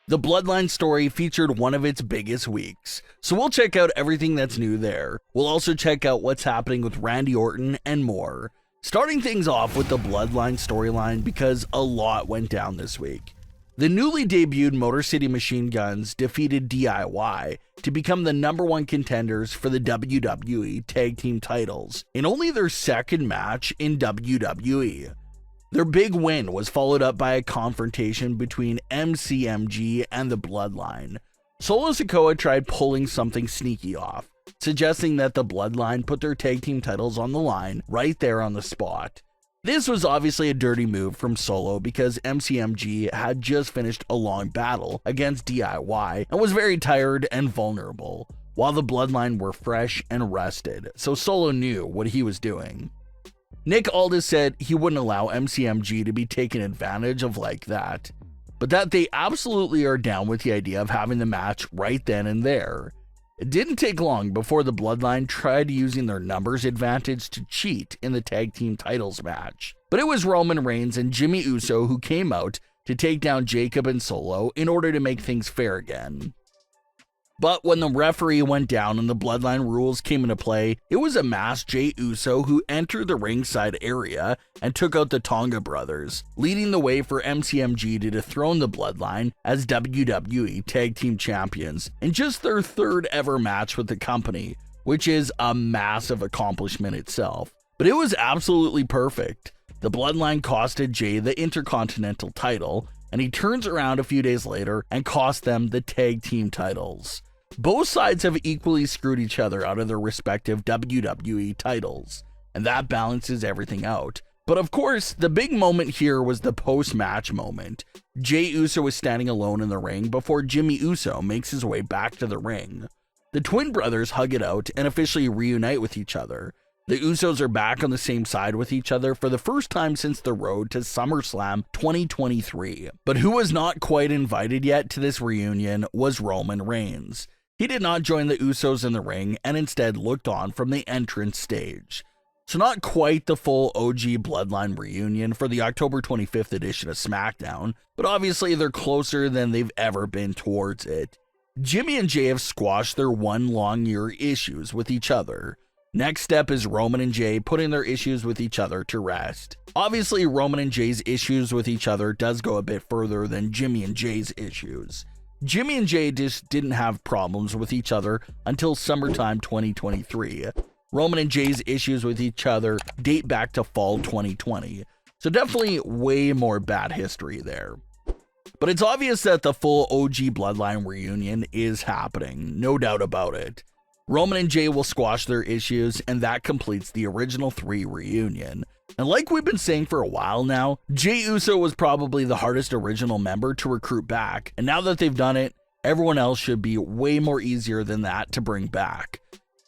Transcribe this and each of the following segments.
The Bloodline story featured one of its biggest weeks, so we'll check out everything that's new there. We'll also check out what's happening with Randy Orton and more. Starting things off with the Bloodline storyline because a lot went down this week. The newly debuted Motor City Machine Guns defeated DIY to become the #1 contenders for the WWE Tag Team titles in only their second match in WWE. Their big win was followed up by a confrontation between MCMG and the Bloodline. Solo Sikoa tried pulling something sneaky off, suggesting that the Bloodline put their tag team titles on the line right there on the spot. This was obviously a dirty move from Solo because MCMG had just finished a long battle against DIY and was very tired and vulnerable, while the Bloodline were fresh and rested, so Solo knew what he was doing. Nick Aldis said he wouldn't allow MCMG to be taken advantage of like that, but that they absolutely are down with the idea of having the match right then and there. It didn't take long before the Bloodline tried using their numbers advantage to cheat in the tag team titles match, but it was Roman Reigns and Jey Uso who came out to take down Jacob and Solo in order to make things fair again. But when the referee went down and the Bloodline rules came into play, it was a masked Jey Uso who entered the ringside area and took out the Tonga brothers, leading the way for MCMG to dethrone the Bloodline as WWE Tag Team Champions in just their third ever match with the company, which is a massive accomplishment itself. But it was absolutely perfect. The Bloodline costed Jey the Intercontinental title, and he turns around a few days later and cost them the Tag Team titles. Both sides have equally screwed each other out of their respective WWE titles, and that balances everything out. But of course, the big moment here was the post-match moment. Jey Uso was standing alone in the ring before Jimmy Uso makes his way back to the ring. The twin brothers hug it out and officially reunite with each other. The Usos are back on the same side with each other for the first time since the road to SummerSlam 2023. But who was not quite invited yet to this reunion was Roman Reigns. He did not join the Usos in the ring and instead looked on from the entrance stage. So not quite the full OG Bloodline reunion for the October 25th edition of SmackDown, but obviously they're closer than they've ever been towards it. Jimmy and Jey have squashed their one long year issues with each other. Next step is Roman and Jey putting their issues with each other to rest. Obviously, Roman and Jey's issues with each other does go a bit further than Jimmy and Jey's issues. Jimmy and Jey just didn't have problems with each other until summertime 2023. Roman and Jey's issues with each other date back to fall 2020, so definitely way more bad history there. But it's obvious that the full OG Bloodline reunion is happening, no doubt about it. Roman and Jey will squash their issues, and that completes the original 3 reunion. And like we've been saying for a while now, Jey Uso was probably the hardest original member to recruit back, and now that they've done it, everyone else should be way more easier than that to bring back.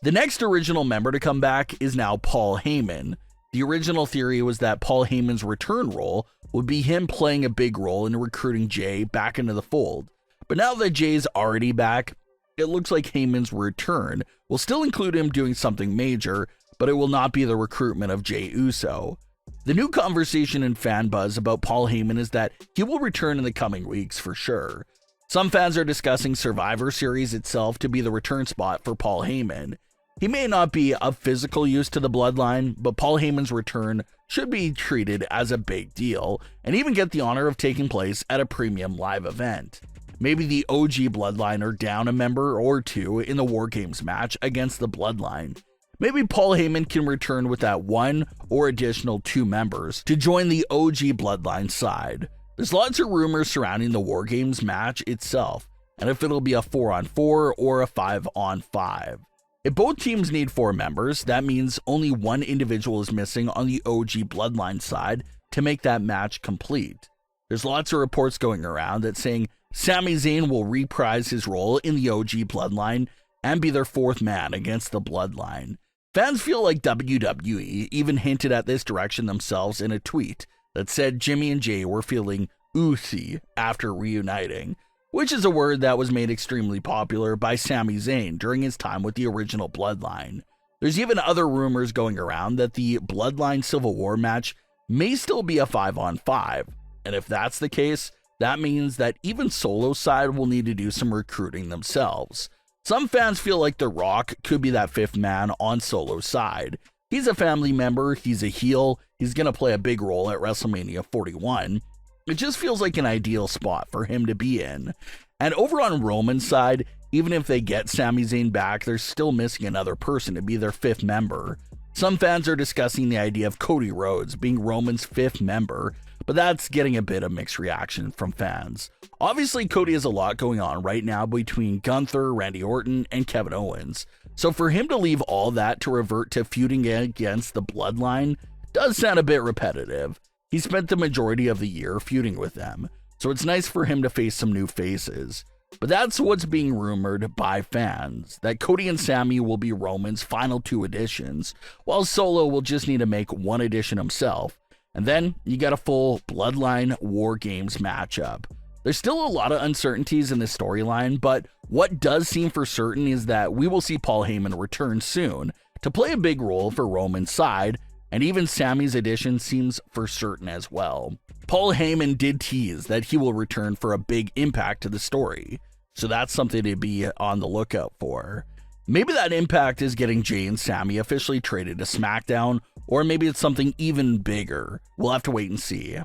The next original member to come back is now Paul Heyman. The original theory was that Paul Heyman's return role would be him playing a big role in recruiting Jey back into the fold. But now that Jey's already back, it looks like Heyman's return will still include him doing something major, but it will not be the recruitment of Jey Uso. The new conversation and fan buzz about Paul Heyman is that he will return in the coming weeks for sure. Some fans are discussing Survivor Series itself to be the return spot for Paul Heyman. He may not be of physical use to the Bloodline, but Paul Heyman's return should be treated as a big deal, and even get the honor of taking place at a premium live event. Maybe the OG Bloodline are down a member or two in the War Games match against the Bloodline. Maybe Paul Heyman can return with that 1 or additional 2 members to join the OG Bloodline side. There's lots of rumors surrounding the War Games match itself, and if it'll be a 4-on-4 or a 5-on-5. If both teams need 4 members, that means only 1 individual is missing on the OG Bloodline side to make that match complete. There's lots of reports going around that saying Sami Zayn will reprise his role in the OG Bloodline and be their 4th man against the Bloodline. Fans feel like WWE even hinted at this direction themselves in a tweet that said Jimmy and Jey were feeling oozy after reuniting, which is a word that was made extremely popular by Sami Zayn during his time with the original Bloodline. There's even other rumors going around that the Bloodline Civil War match may still be a 5-on-5, and if that's the case, that means that even Solo side will need to do some recruiting themselves. Some fans feel like The Rock could be that fifth man on Solo's side. He's a family member, he's a heel, he's going to play a big role at WrestleMania 41. It just feels like an ideal spot for him to be in. And over on Roman's side, even if they get Sami Zayn back, they're still missing another person to be their fifth member. Some fans are discussing the idea of Cody Rhodes being Roman's fifth member, but that's getting a bit of mixed reaction from fans. Obviously, Cody has a lot going on right now between Gunther, Randy Orton, and Kevin Owens. So for him to leave all that to revert to feuding against the Bloodline does sound a bit repetitive. He spent the majority of the year feuding with them, so it's nice for him to face some new faces. But that's what's being rumored by fans, that Cody and Sami will be Roman's final 2 additions, while Solo will just need to make 1 addition himself. And then you got a full Bloodline War Games matchup. There's still a lot of uncertainties in this storyline, but what does seem for certain is that we will see Paul Heyman return soon to play a big role for Roman's side, and even Sami's addition seems for certain as well. Paul Heyman did tease that he will return for a big impact to the story, so that's something to be on the lookout for. Maybe that impact is getting Jey and Sami officially traded to SmackDown, or maybe it's something even bigger. We'll have to wait and see.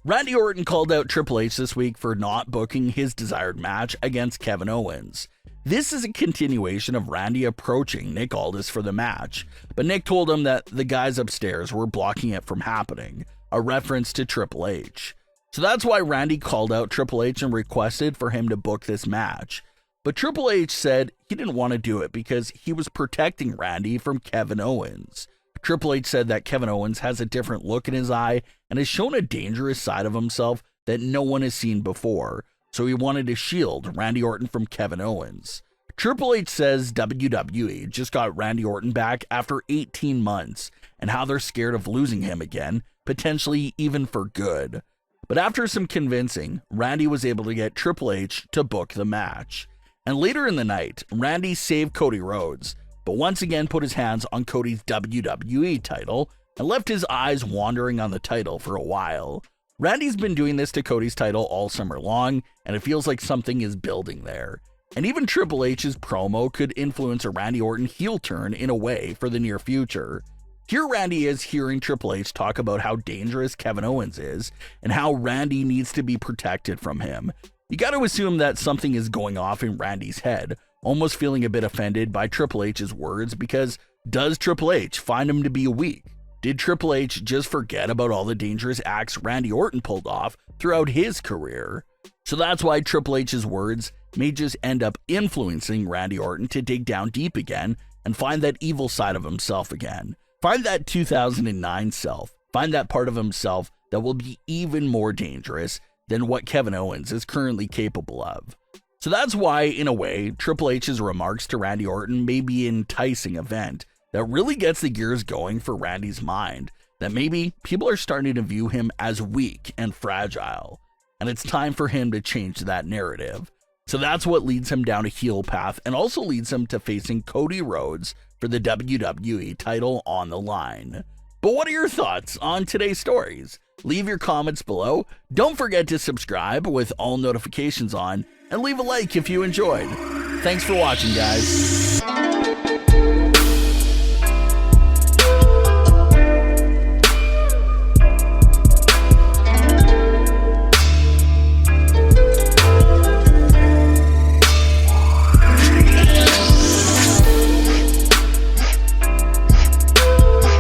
Randy Orton called out Triple H this week for not booking his desired match against Kevin Owens. This is a continuation of Randy approaching Nick Aldis for the match, but Nick told him that the guys upstairs were blocking it from happening, a reference to Triple H. So that's why Randy called out Triple H and requested for him to book this match. But Triple H said he didn't want to do it because he was protecting Randy from Kevin Owens. Triple H said that Kevin Owens has a different look in his eye and has shown a dangerous side of himself that no one has seen before, so he wanted to shield Randy Orton from Kevin Owens. Triple H says WWE just got Randy Orton back after 18 months and how they're scared of losing him again, potentially even for good. But after some convincing, Randy was able to get Triple H to book the match. And later in the night, Randy saved Cody Rhodes, but once again put his hands on Cody's WWE title and left his eyes wandering on the title for a while. Randy's been doing this to Cody's title all summer long, and it feels like something is building there. And even Triple H's promo could influence a Randy Orton heel turn in a way for the near future. Here Randy is hearing Triple H talk about how dangerous Kevin Owens is and how Randy needs to be protected from him. You got to assume that something is going off in Randy's head, almost feeling a bit offended by Triple H's words, because does Triple H find him to be weak? Did Triple H just forget about all the dangerous acts Randy Orton pulled off throughout his career? So that's why Triple H's words may just end up influencing Randy Orton to dig down deep again and find that evil side of himself again. Find that 2009 self. Find that part of himself that will be even more dangerous than what Kevin Owens is currently capable of. So that's why, in a way, Triple H's remarks to Randy Orton may be an enticing event that really gets the gears going for Randy's mind, that maybe people are starting to view him as weak and fragile, and it's time for him to change that narrative. So that's what leads him down a heel path and also leads him to facing Cody Rhodes for the WWE title on the line. But what are your thoughts on today's stories? Leave your comments below. Don't forget to subscribe with all notifications on, and leave a like if you enjoyed. Thanks for watching, guys.